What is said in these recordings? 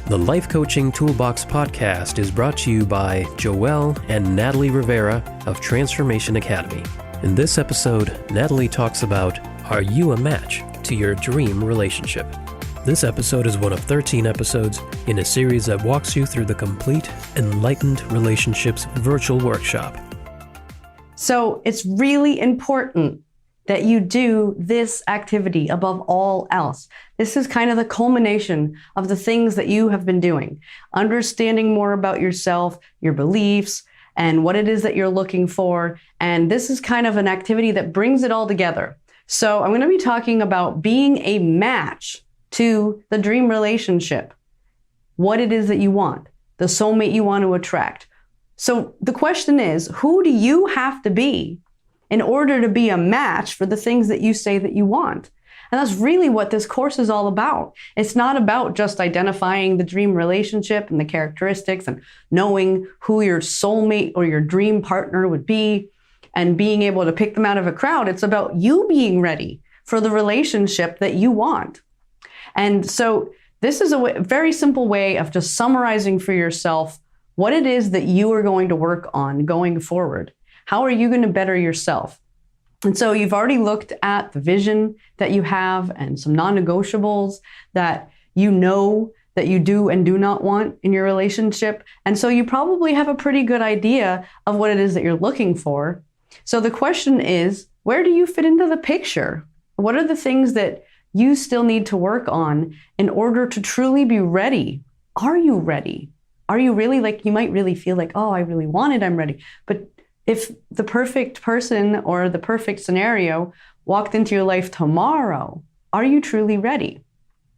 The Life Coaching Toolbox Podcast is brought to you by Joeel and Natalie Rivera of Transformation Academy. In this episode, Natalie talks about, are you a match to your dream relationship? This episode is one of 13 episodes in a series that walks you through the complete Enlightened Relationships virtual workshop. So it's really important that you do this activity above all else. This is kind of the culmination of the things that you have been doing. Understanding more about yourself, your beliefs, and what it is that you're looking for. And this is kind of an activity that brings it all together. So I'm going to be talking about being a match to the dream relationship, what it is that you want, the soulmate you want to attract. So the question is, who do you have to be in order to be a match for the things that you say that you want? And that's really what this course is all about. It's not about just identifying the dream relationship and the characteristics and knowing who your soulmate or your dream partner would be and being able to pick them out of a crowd. It's about you being ready for the relationship that you want. And so this is a very simple way of just summarizing for yourself what it is that you are going to work on going forward. How are you going to better yourself? And so you've already looked at the vision that you have and some non-negotiables that you know that you do and do not want in your relationship. And so you probably have a pretty good idea of what it is that you're looking for. So the question is, where do you fit into the picture? What are the things that you still need to work on in order to truly be ready? Are you ready? Are you really, like, you might really feel like, oh, I really want it, I'm ready. But if the perfect person or the perfect scenario walked into your life tomorrow, are you truly ready?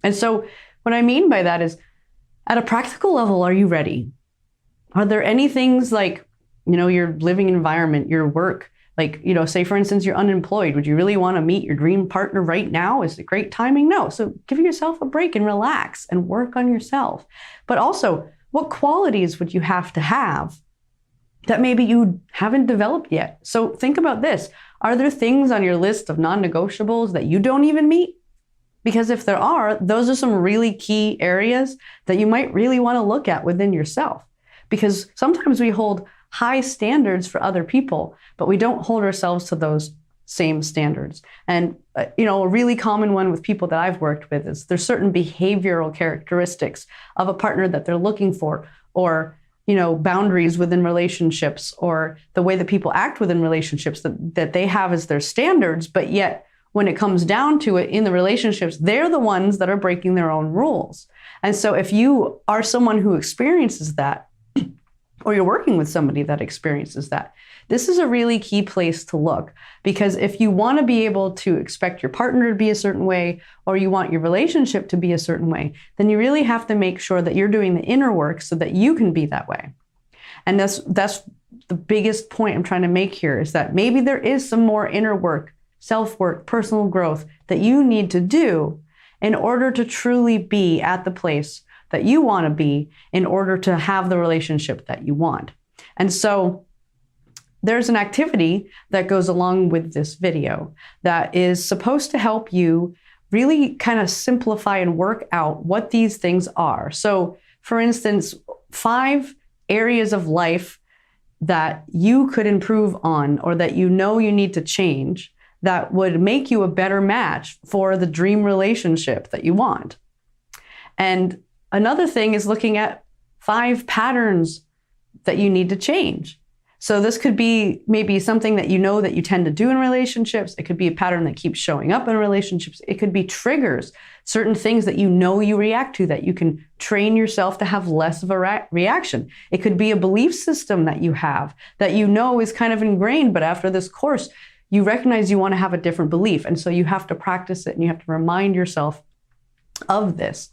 And so what I mean by that is, at a practical level, are you ready? Are there any things like, your living environment, your work, like, say for instance, you're unemployed. Would you really want to meet your dream partner right now? Is it great timing? No. So give yourself a break and relax and work on yourself. But also, what qualities would you have to have that maybe you haven't developed yet? So think about this. Are there things on your list of non-negotiables that you don't even meet? Because if there are, those are some really key areas that you might really want to look at within yourself. Because sometimes we hold high standards for other people, but we don't hold ourselves to those same standards. And, a really common one with people that I've worked with is there's certain behavioral characteristics of a partner that they're looking for, or boundaries within relationships, or the way that people act within relationships that they have as their standards, but yet when it comes down to it in the relationships, they're the ones that are breaking their own rules. And so if you are someone who experiences that, or you're working with somebody that experiences that, this is a really key place to look. Because if you want to be able to expect your partner to be a certain way, or you want your relationship to be a certain way, then you really have to make sure that you're doing the inner work so that you can be that way. And that's the biggest point I'm trying to make here, is that maybe there is some more inner work, self-work, personal growth that you need to do in order to truly be at the place that you want to be, in order to have the relationship that you want. And so there's an activity that goes along with this video that is supposed to help you really kind of simplify and work out what these things are. So for instance, 5 areas of life that you could improve on, or that you need to change, that would make you a better match for the dream relationship that you want. And another thing is looking at 5 patterns that you need to change. So this could be maybe something that that you tend to do in relationships. It could be a pattern that keeps showing up in relationships. It could be triggers, certain things that you react to, that you can train yourself to have less of a reaction. It could be a belief system that you have that is kind of ingrained, but after this course, you recognize you want to have a different belief. And so you have to practice it and you have to remind yourself of this.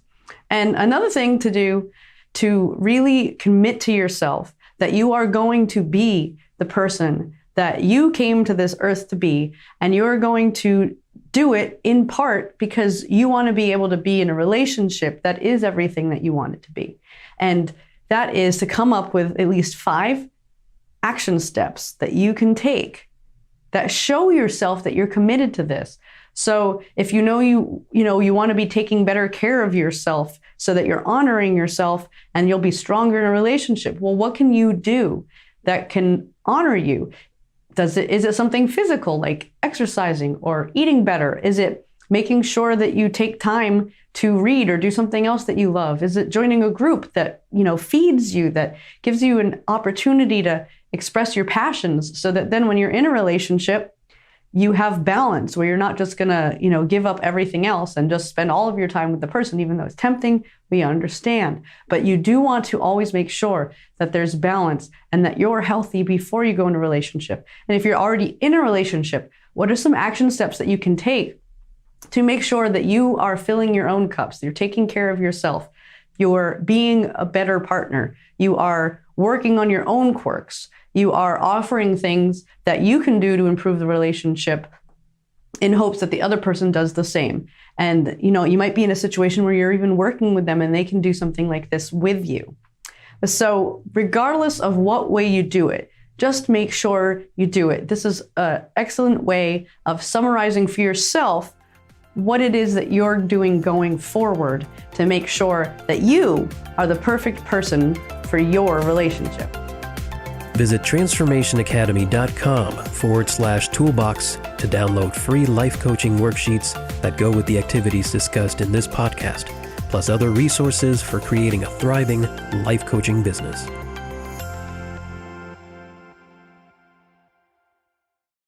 And another thing to do to really commit to yourself that you are going to be the person that you came to this earth to be, and you're going to do it in part because you want to be able to be in a relationship that is everything that you want it to be. And that is to come up with at least 5 action steps that you can take that show yourself that you're committed to this. So if you want to be taking better care of yourself so that you're honoring yourself and you'll be stronger in a relationship, well, what can you do that can honor you? Is it something physical like exercising or eating better? Is it making sure that you take time to read or do something else that you love? Is it joining a group that, feeds you, that gives you an opportunity to express your passions so that then when you're in a relationship, you have balance where you're not just gonna, give up everything else and just spend all of your time with the person, even though it's tempting, we understand. But you do want to always make sure that there's balance and that you're healthy before you go into a relationship. And if you're already in a relationship, what are some action steps that you can take to make sure that you are filling your own cups, you're taking care of yourself, you're being a better partner, you are working on your own quirks, you are offering things that you can do to improve the relationship in hopes that the other person does the same. And, you might be in a situation where you're even working with them and they can do something like this with you. So regardless of what way you do it, just make sure you do it. This is an excellent way of summarizing for yourself what it is that you're doing going forward to make sure that you are the perfect person for your relationship. Visit transformationacademy.com/toolbox to download free life coaching worksheets that go with the activities discussed in this podcast, plus other resources for creating a thriving life coaching business.